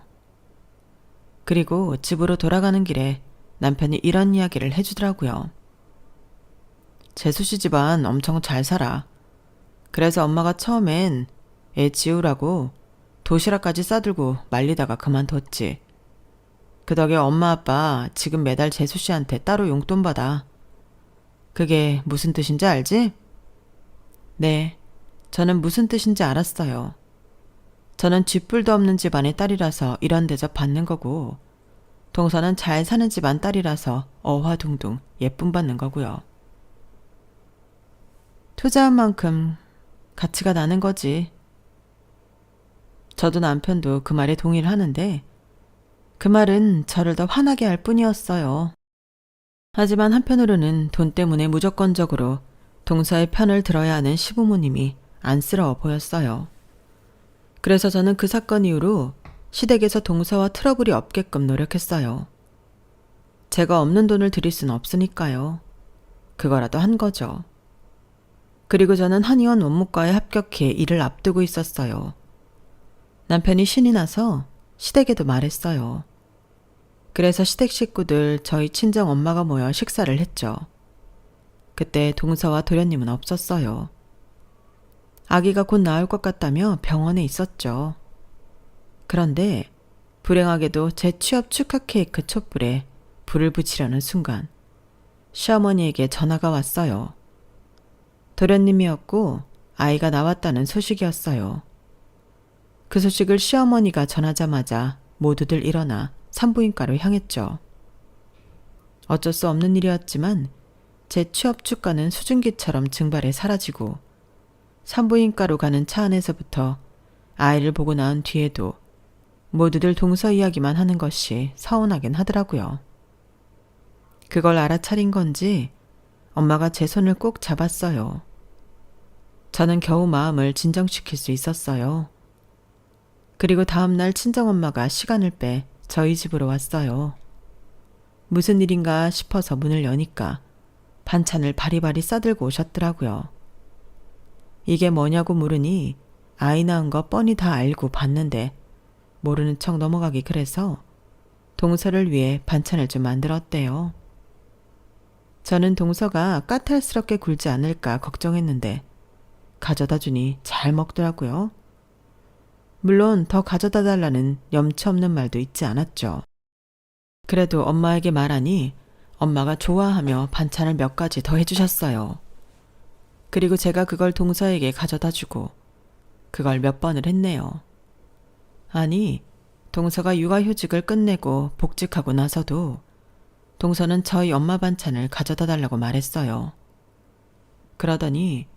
그리고 집으로 돌아가는 길에 남편이 이런 이야기를 해주더라고요. 재수 씨 집안 엄청 잘 살아. 그래서 엄마가 처음엔 애 지우라고 도시락까지 싸들고 말리다가 그만뒀지. 그 덕에 엄마 아빠 지금 매달 재수 씨한테 따로 용돈 받아. 그게 무슨 뜻인지 알지? 네, 저는 무슨 뜻인지 알았어요. 저는 쥐뿔도 없는 집안의 딸이라서 이런 대접 받는 거고, 동서는 잘 사는 집안 딸이라서 어화둥둥 예쁨 받는 거고요. 투자한 만큼 가치가 나는 거지. 저도 남편도 그 말에 동의를 하는데 그 말은 저를 더 화나게 할 뿐이었어요. 하지만 한편으로는 돈 때문에 무조건적으로 동서의 편을 들어야 하는 시부모님이 안쓰러워 보였어요. 그래서 저는 그 사건 이후로 시댁에서 동서와 트러블이 없게끔 노력했어요. 제가 없는 돈을 드릴 수는 없으니까요. 그거라도 한 거죠. 그리고 저는 한의원 원무과에 합격해 일을 앞두고 있었어요. 남편이 신이 나서 시댁에도 말했어요. 그래서 시댁 식구들 저희 친정 엄마가 모여 식사를 했죠. 그때 동서와 도련님은 없었어요. 아기가 곧 나올 것 같다며 병원에 있었죠. 그런데 불행하게도 제 취업 축하 케이크 촛불에 불을 붙이려는 순간 시어머니에게 전화가 왔어요. 도련님이었고 아이가 나왔다는 소식이었어요. 그 소식을 시어머니가 전하자마자 모두들 일어나 산부인과로 향했죠. 어쩔 수 없는 일이었지만 제 취업 축가는 수증기처럼 증발해 사라지고 산부인과로 가는 차 안에서부터 아이를 보고 나온 뒤에도 모두들 동서 이야기만 하는 것이 서운하긴 하더라고요. 그걸 알아차린 건지 엄마가 제 손을 꼭 잡았어요. 저는 겨우 마음을 진정시킬 수 있었어요. 그리고 다음날 친정엄마가 시간을 빼 저희 집으로 왔어요. 무슨 일인가 싶어서 문을 여니까 반찬을 바리바리 싸들고 오셨더라고요. 이게 뭐냐고 물으니 아이 낳은 거 뻔히 다 알고 봤는데 모르는 척 넘어가기 그래서 동서를 위해 반찬을 좀 만들었대요. 저는 동서가 까탈스럽게 굴지 않을까 걱정했는데 가져다 주니 잘 먹더라고요. 물론 더 가져다 달라는 염치 없는 말도 있지 않았죠. 그래도 엄마에게 말하니 엄마가 좋아하며 반찬을 몇 가지 더 해주셨어요. 그리고 제가 그걸 동서에게 가져다 주고 그걸 몇 번을 했네요. 아니, 동서가 육아휴직을 끝내고 복직하고 나서도 동서는 저희 엄마 반찬을 가져다 달라고 말했어요. 그러더니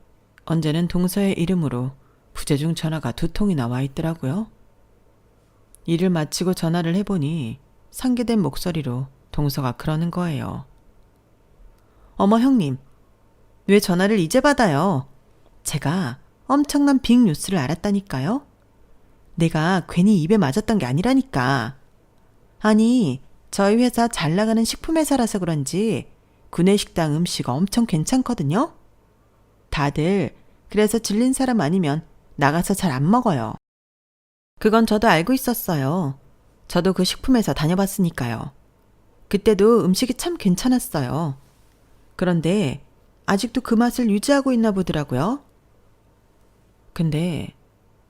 언제는 동서의 이름으로 부재중 전화가 2통이나 와 있더라고요. 일을 마치고 전화를 해보니 상기된 목소리로 동서가 그러는 거예요. 어머 형님, 왜 전화를 이제 받아요? 제가 엄청난 빅 뉴스를 알았다니까요. 내가 괜히 입에 맞았던 게 아니라니까. 아니, 저희 회사 잘 나가는 식품회사라서 그런지 구내식당 음식 엄청 괜찮거든요. 다들 그래서 질린 사람 아니면 나가서 잘 안 먹어요. 그건 저도 알고 있었어요. 저도 그 식품회사 다녀봤으니까요. 그때도 음식이 참 괜찮았어요. 그런데 아직도 그 맛을 유지하고 있나 보더라고요. 근데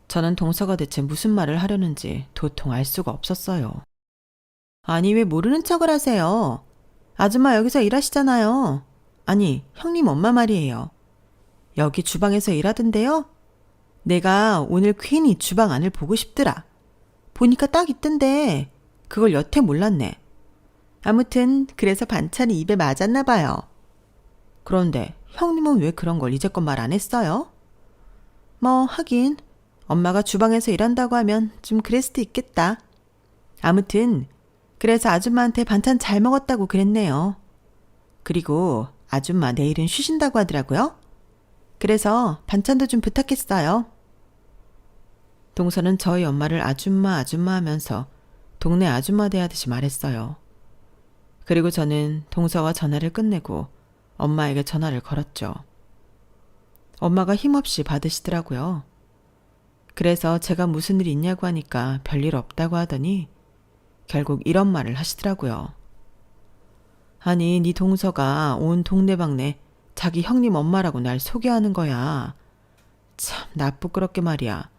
저는 동서가 대체 무슨 말을 하려는지 도통 알 수가 없었어요. 아니, 왜 모르는 척을 하세요? 아줌마 여기서 일하시잖아요. 아니, 형님 엄마 말이에요. 여기 주방에서 일하던데요? 내가 오늘 괜히 주방 안을 보고 싶더라. 보니까 딱 있던데 그걸 여태 몰랐네. 아무튼 그래서 반찬이 입에 맞았나 봐요. 그런데 형님은 왜 그런 걸 이제껏 말 안 했어요? 뭐 하긴 엄마가 주방에서 일한다고 하면 좀 그럴 수도 있겠다. 아무튼 그래서 아줌마한테 반찬 잘 먹었다고 그랬네요. 그리고 아줌마 내일은 쉬신다고 하더라고요. 그래서 반찬도 좀 부탁했어요. 동서는 저희 엄마를 아줌마 하면서 동네 아줌마 대하듯이 말했어요. 그리고 저는 동서와 전화를 끝내고 엄마에게 전화를 걸었죠. 엄마가 힘없이 받으시더라고요. 그래서 제가 무슨 일 있냐고 하니까 별일 없다고 하더니 결국 이런 말을 하시더라고요. 아니, 네 동서가 온 동네방네 자기 형님 엄마라고 날 소개하는 거야. 참 나쁘끄럽게 말이야.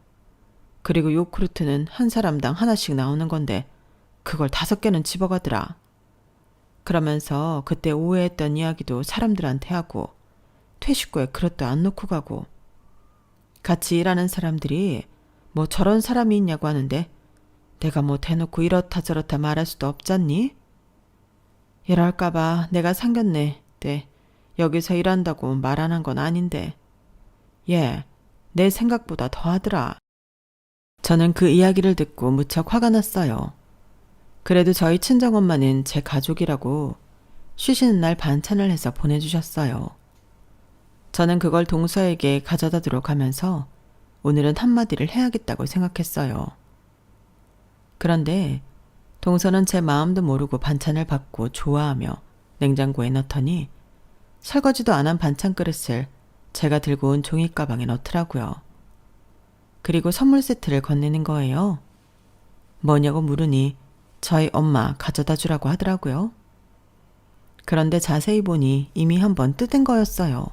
그리고 요크루트는 한 사람당 하나씩 나오는 건데 그걸 5개는 집어가더라. 그러면서 그때 오해했던 이야기도 사람들한테 하고 퇴식구에 그릇도 안 놓고 가고 같이 일하는 사람들이 뭐 저런 사람이 있냐고 하는데 내가 뭐 대놓고 이렇다 저렇다 말할 수도 없잖니? 이럴까봐 내가 상견례 때 여기서 일한다고 말 안 한 건 아닌데 얘 내 생각보다 더 하더라. 저는 그 이야기를 듣고 무척 화가 났어요. 그래도 저희 친정엄마는 제 가족이라고 쉬시는 날 반찬을 해서 보내주셨어요. 저는 그걸 동서에게 가져다 두러 가면서 오늘은 한마디를 해야겠다고 생각했어요. 그런데 동서는 제 마음도 모르고 반찬을 받고 좋아하며 냉장고에 넣더니 설거지도 안 한 반찬 그릇을 제가 들고 온 종이 가방에 넣더라고요. 그리고 선물 세트를 건네는 거예요. 뭐냐고 물으니 저희 엄마 가져다 주라고 하더라고요. 그런데 자세히 보니 이미 한번 뜯은 거였어요.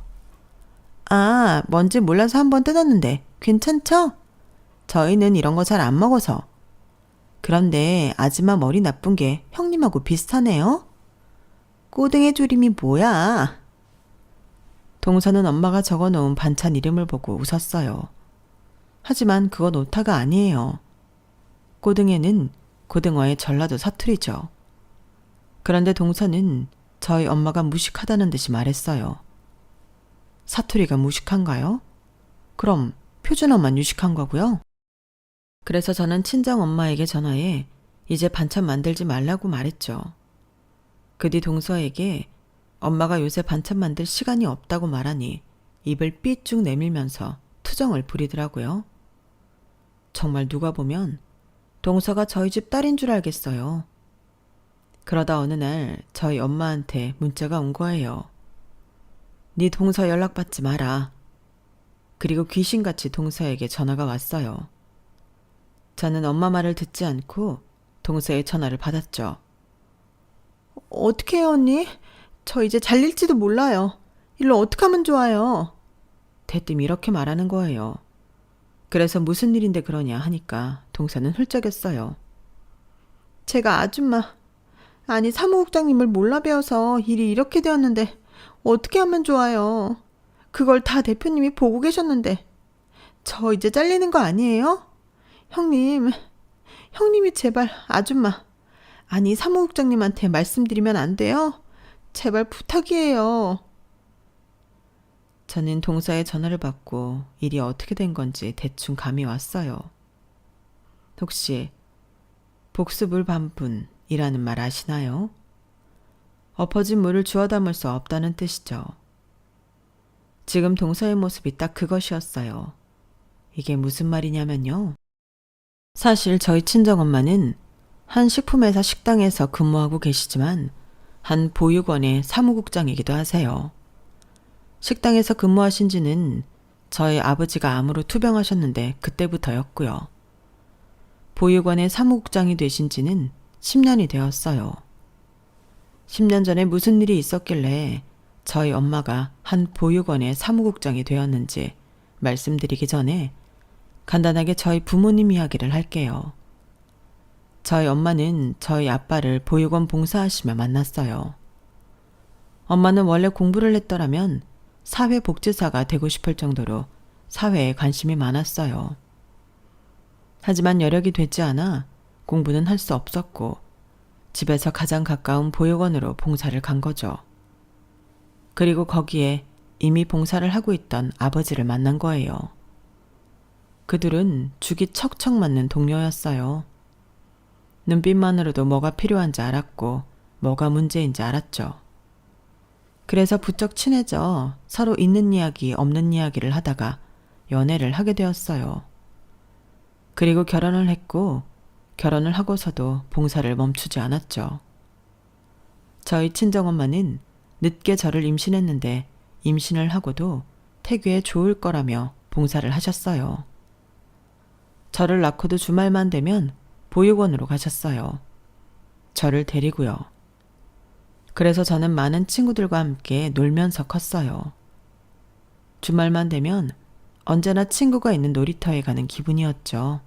아, 뭔지 몰라서 한번 뜯었는데 괜찮죠? 저희는 이런 거 잘 안 먹어서. 그런데 아줌마 머리 나쁜 게 형님하고 비슷하네요. 꼬등의 조림이 뭐야? 동서는 엄마가 적어놓은 반찬 이름을 보고 웃었어요. 하지만 그건 오타가 아니에요. 꼬등에는 고등어의 전라도 사투리죠. 그런데 동서는 저희 엄마가 무식하다는 듯이 말했어요. 사투리가 무식한가요? 그럼 표준어만 유식한 거고요. 그래서 저는 친정엄마에게 전화해 이제 반찬 만들지 말라고 말했죠. 그 뒤 동서에게 엄마가 요새 반찬 만들 시간이 없다고 말하니 입을 삐쭉 내밀면서 투정을 부리더라고요. 정말 누가 보면 동서가 저희 집 딸인 줄 알겠어요. 그러다 어느 날 저희 엄마한테 문자가 온 거예요. 네 동서 연락받지 마라. 그리고 귀신같이 동서에게 전화가 왔어요. 저는 엄마 말을 듣지 않고 동서의 전화를 받았죠. 어떻게 해요, 언니? 저 이제 잘릴지도 몰라요. 일로 어떻게 하면 좋아요? 대뜸 이렇게 말하는 거예요. 그래서 무슨 일인데 그러냐 하니까 동서는 훌쩍였어요. 제가 아줌마, 아니 사무국장님을 몰라 배워서 일이 이렇게 되었는데 어떻게 하면 좋아요? 그걸 다 대표님이 보고 계셨는데 저 이제 잘리는 거 아니에요? 형님이 제발 아줌마 아니, 사무국장님한테 말씀드리면 안 돼요? 제발 부탁이에요. 저는 동사의 전화를 받고 일이 어떻게 된 건지 대충 감이 왔어요. 혹시 복수불 반분이라는 말 아시나요? 엎어진 물을 주워 담을 수 없다는 뜻이죠. 지금 동사의 모습이 딱 그것이었어요. 이게 무슨 말이냐면요. 사실 저희 친정엄마는 한 식품회사 식당에서 근무하고 계시지만 한 보육원의 사무국장이기도 하세요. 식당에서 근무하신 지는 저희 아버지가 암으로 투병하셨는데 그때부터였고요. 보육원의 사무국장이 되신 지는 10년이 되었어요. 10년 전에 무슨 일이 있었길래 저희 엄마가 한 보육원의 사무국장이 되었는지 말씀드리기 전에 간단하게 저희 부모님 이야기를 할게요. 저희 엄마는 저희 아빠를 보육원 봉사하시며 만났어요. 엄마는 원래 공부를 했더라면 사회복지사가 되고 싶을 정도로 사회에 관심이 많았어요. 하지만 여력이 되지 않아 공부는 할 수 없었고 집에서 가장 가까운 보육원으로 봉사를 간 거죠. 그리고 거기에 이미 봉사를 하고 있던 아버지를 만난 거예요. 그들은 죽이 척척 맞는 동료였어요. 눈빛만으로도 뭐가 필요한지 알았고 뭐가 문제인지 알았죠. 그래서 부쩍 친해져 서로 있는 이야기 없는 이야기를 하다가 연애를 하게 되었어요. 그리고 결혼을 했고 결혼을 하고서도 봉사를 멈추지 않았죠. 저희 친정엄마는 늦게 저를 임신했는데 임신을 하고도 태교에 좋을 거라며 봉사를 하셨어요. 저를 낳고도 주말만 되면 보육원으로 가셨어요. 저를 데리고요. 그래서 저는 많은 친구들과 함께 놀면서 컸어요. 주말만 되면 언제나 친구가 있는 놀이터에 가는 기분이었죠.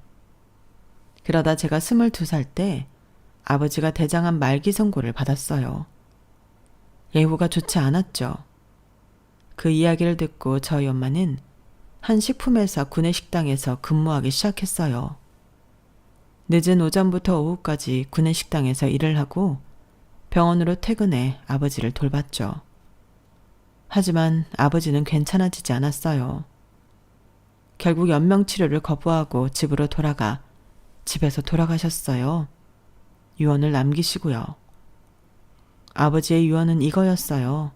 그러다 제가 22살 때 아버지가 대장암 말기 선고를 받았어요. 예후가 좋지 않았죠. 그 이야기를 듣고 저희 엄마는 한 식품회사 구내식당에서 근무하기 시작했어요. 늦은 오전부터 오후까지 구내식당에서 일을 하고 병원으로 퇴근해 아버지를 돌봤죠. 하지만 아버지는 괜찮아지지 않았어요. 결국 연명치료를 거부하고 집으로 돌아가 집에서 돌아가셨어요. 유언을 남기시고요. 아버지의 유언은 이거였어요.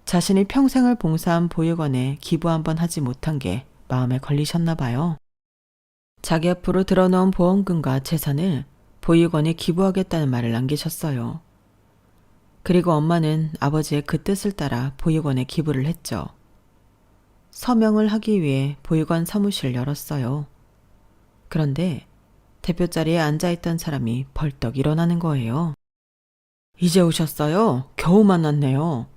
자신이 평생을 봉사한 보육원에 기부 한번 하지 못한 게 마음에 걸리셨나 봐요. 자기 앞으로 들어놓은 보험금과 재산을 보육원에 기부하겠다는 말을 남기셨어요. 그리고 엄마는 아버지의 그 뜻을 따라 보육원에 기부를 했죠. 서명을 하기 위해 보육원 사무실을 열었어요. 그런데 대표 자리에 앉아있던 사람이 벌떡 일어나는 거예요. 이제 오셨어요? 겨우 만났네요.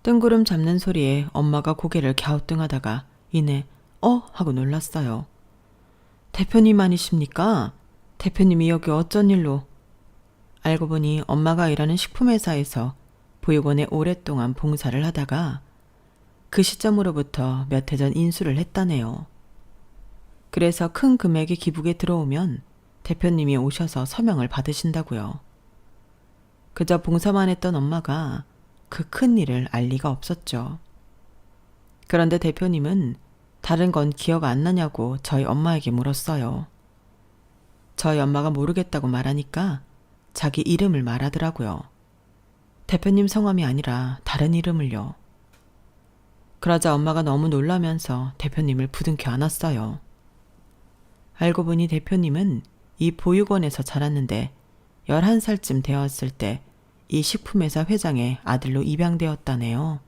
뜬구름 잡는 소리에 엄마가 고개를 갸우뚱하다가 이내 하고 놀랐어요. 대표님 아니십니까? 대표님이 여기 어쩐 일로? 알고 보니 엄마가 일하는 식품회사에서 보육원에 오랫동안 봉사를 하다가 그 시점으로부터 몇 해 전 인수를 했다네요. 그래서 큰 금액이 기부에 들어오면 대표님이 오셔서 서명을 받으신다고요. 그저 봉사만 했던 엄마가 그 큰 일을 알 리가 없었죠. 그런데 대표님은 다른 건 기억 안 나냐고 저희 엄마에게 물었어요. 저희 엄마가 모르겠다고 말하니까 자기 이름을 말하더라고요. 대표님 성함이 아니라 다른 이름을요. 그러자 엄마가 너무 놀라면서 대표님을 부둥켜 안았어요. 알고 보니 대표님은 이 보육원에서 자랐는데 11살쯤 되었을 때 이 식품회사 회장의 아들로 입양되었다네요.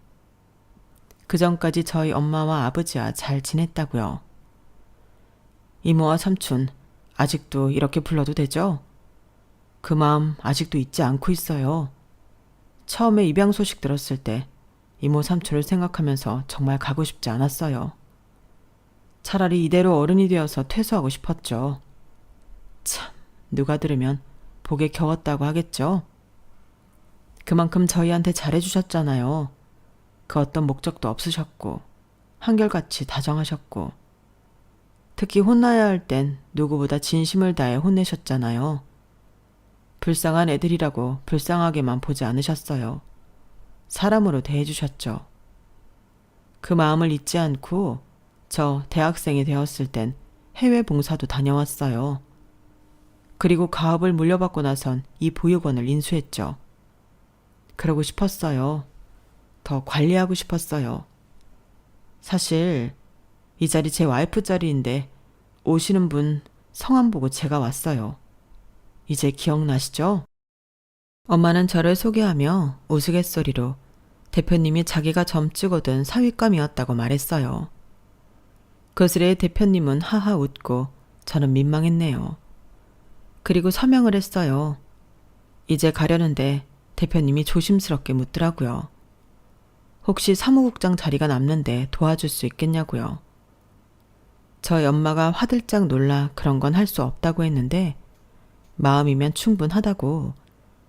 그 전까지 저희 엄마와 아버지와 잘 지냈다고요. 이모와 삼촌, 아직도 이렇게 불러도 되죠? 그 마음 아직도 잊지 않고 있어요. 처음에 입양 소식 들었을 때 이모 삼촌을 생각하면서 정말 가고 싶지 않았어요. 차라리 이대로 어른이 되어서 퇴소하고 싶었죠. 참, 누가 들으면 복에 겨웠다고 하겠죠? 그만큼 저희한테 잘해주셨잖아요. 그 어떤 목적도 없으셨고 한결같이 다정하셨고 특히 혼나야 할 땐 누구보다 진심을 다해 혼내셨잖아요. 불쌍한 애들이라고 불쌍하게만 보지 않으셨어요. 사람으로 대해주셨죠. 그 마음을 잊지 않고 저 대학생이 되었을 땐 해외 봉사도 다녀왔어요. 그리고 가업을 물려받고 나선 이 보육원을 인수했죠. 그러고 싶었어요. 더 관리하고 싶었어요. 사실 이 자리 제 와이프 자리인데 오시는 분 성함 보고 제가 왔어요. 이제 기억나시죠? 엄마는 저를 소개하며 우스갯소리로 대표님이 자기가 점찍어둔 사윗감이었다고 말했어요. 그스레 대표님은 하하 웃고 저는 민망했네요. 그리고 서명을 했어요. 이제 가려는데 대표님이 조심스럽게 묻더라고요. 혹시 사무국장 자리가 남는데 도와줄 수 있겠냐고요. 저희 엄마가 화들짝 놀라 그런 건 할 수 없다고 했는데 마음이면 충분하다고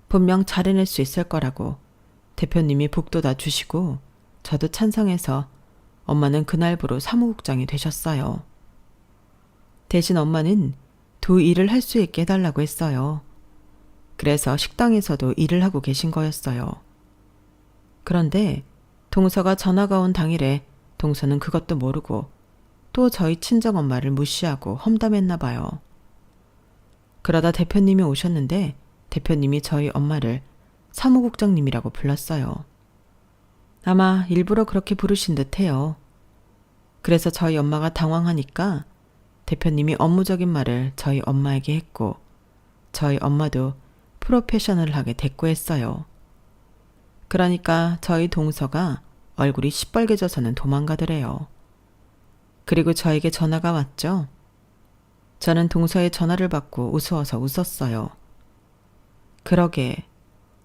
분명 잘해낼 수 있을 거라고 대표님이 북돋아 주시고 저도 찬성해서 엄마는 그날부로 사무국장이 되셨어요. 대신 엄마는 두 일을 할 수 있게 해달라고 했어요. 그래서 식당에서도 일을 하고 계신 거였어요. 그런데 동서가 전화가 온 당일에 동서는 그것도 모르고 또 저희 친정엄마를 무시하고 험담했나 봐요. 그러다 대표님이 오셨는데 대표님이 저희 엄마를 사무국장님이라고 불렀어요. 아마 일부러 그렇게 부르신 듯해요. 그래서 저희 엄마가 당황하니까 대표님이 업무적인 말을 저희 엄마에게 했고 저희 엄마도 프로페셔널하게 대꾸했어요. 그러니까 저희 동서가 얼굴이 시뻘개져서는 도망가더래요. 그리고 저에게 전화가 왔죠. 저는 동서의 전화를 받고 우스워서 웃었어요. 그러게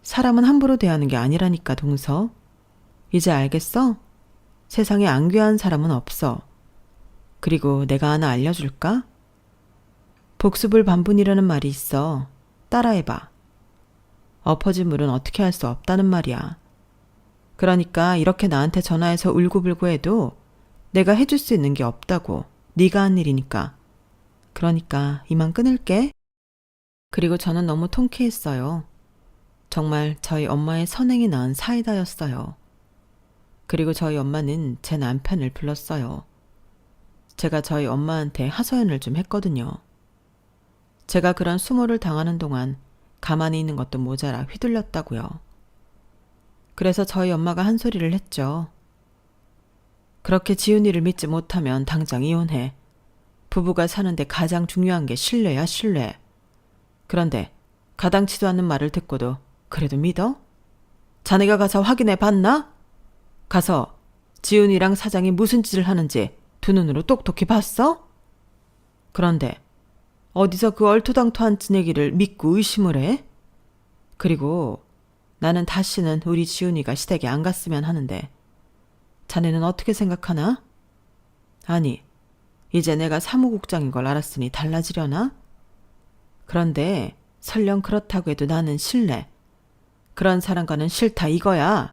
사람은 함부로 대하는 게 아니라니까 동서. 이제 알겠어? 세상에 안 귀한 사람은 없어. 그리고 내가 하나 알려줄까? 복습을 반분이라는 말이 있어. 따라해봐. 엎어진 물은 어떻게 할 수 없다는 말이야. 그러니까 이렇게 나한테 전화해서 울고불고 해도 내가 해줄 수 있는 게 없다고. 네가 한 일이니까. 그러니까 이만 끊을게. 그리고 저는 너무 통쾌했어요. 정말 저희 엄마의 선행이 낳은 사이다였어요. 그리고 저희 엄마는 제 남편을 불렀어요. 제가 저희 엄마한테 하소연을 좀 했거든요. 제가 그런 수모를 당하는 동안 가만히 있는 것도 모자라 휘둘렸다고요. 그래서 저희 엄마가 한 소리를 했죠. 그렇게 지훈이를 믿지 못하면 당장 이혼해. 부부가 사는데 가장 중요한 게 신뢰야, 신뢰. 그런데 가당치도 않는 말을 듣고도 그래도 믿어? 자네가 가서 확인해 봤나? 가서 지훈이랑 사장이 무슨 짓을 하는지 두 눈으로 똑똑히 봤어? 그런데 어디서 그 얼토당토한 찌내기를 믿고 의심을 해? 그리고 나는 다시는 우리 지훈이가 시댁에 안 갔으면 하는데 자네는 어떻게 생각하나? 아니, 이제 내가 사무국장인 걸 알았으니 달라지려나? 그런데 설령 그렇다고 해도 나는 신뢰. 그런 사람과는 싫다 이거야.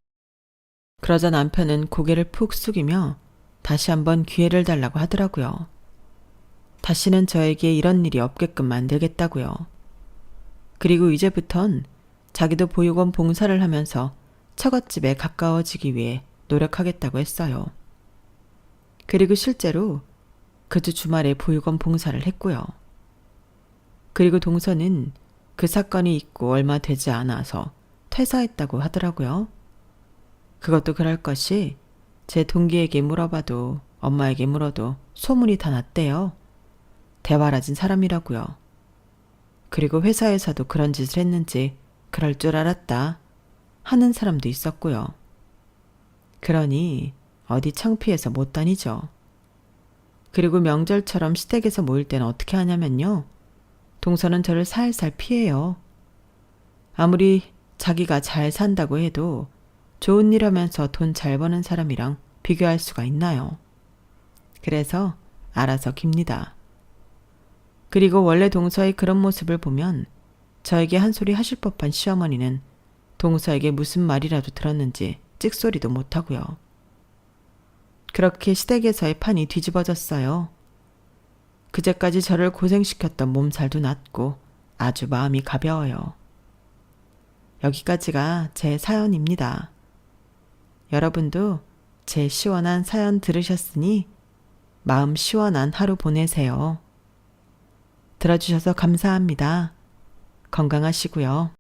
그러자 남편은 고개를 푹 숙이며 다시 한번 기회를 달라고 하더라고요. 다시는 저에게 이런 일이 없게끔 만들겠다고요. 그리고 이제부턴 자기도 보육원 봉사를 하면서 처갓집에 가까워지기 위해 노력하겠다고 했어요. 그리고 실제로 그 주 주말에 보육원 봉사를 했고요. 그리고 동서는 그 사건이 있고 얼마 되지 않아서 퇴사했다고 하더라고요. 그것도 그럴 것이 제 동기에게 물어봐도 엄마에게 물어도 소문이 다 났대요. 대화라진 사람이라고요. 그리고 회사에서도 그런 짓을 했는지 그럴 줄 알았다 하는 사람도 있었고요. 그러니 어디 창피해서 못 다니죠. 그리고 명절처럼 시댁에서 모일 때는 어떻게 하냐면요. 동서는 저를 살살 피해요. 아무리 자기가 잘 산다고 해도 좋은 일 하면서 돈 잘 버는 사람이랑 비교할 수가 있나요? 그래서 알아서 깁니다. 그리고 원래 동서의 그런 모습을 보면 저에게 한 소리 하실 법한 시어머니는 동서에게 무슨 말이라도 들었는지 찍소리도 못하고요. 그렇게 시댁에서의 판이 뒤집어졌어요. 그제까지 저를 고생시켰던 몸살도 낫고 아주 마음이 가벼워요. 여기까지가 제 사연입니다. 여러분도 제 시원한 사연 들으셨으니 마음 시원한 하루 보내세요. 들어주셔서 감사합니다. 건강하시고요.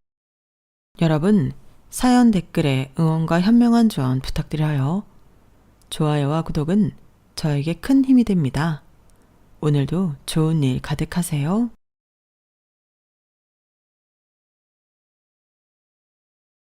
여러분, 사연 댓글에 응원과 현명한 조언 부탁드려요. 좋아요와 구독은 저에게 큰 힘이 됩니다. 오늘도 좋은 일 가득하세요.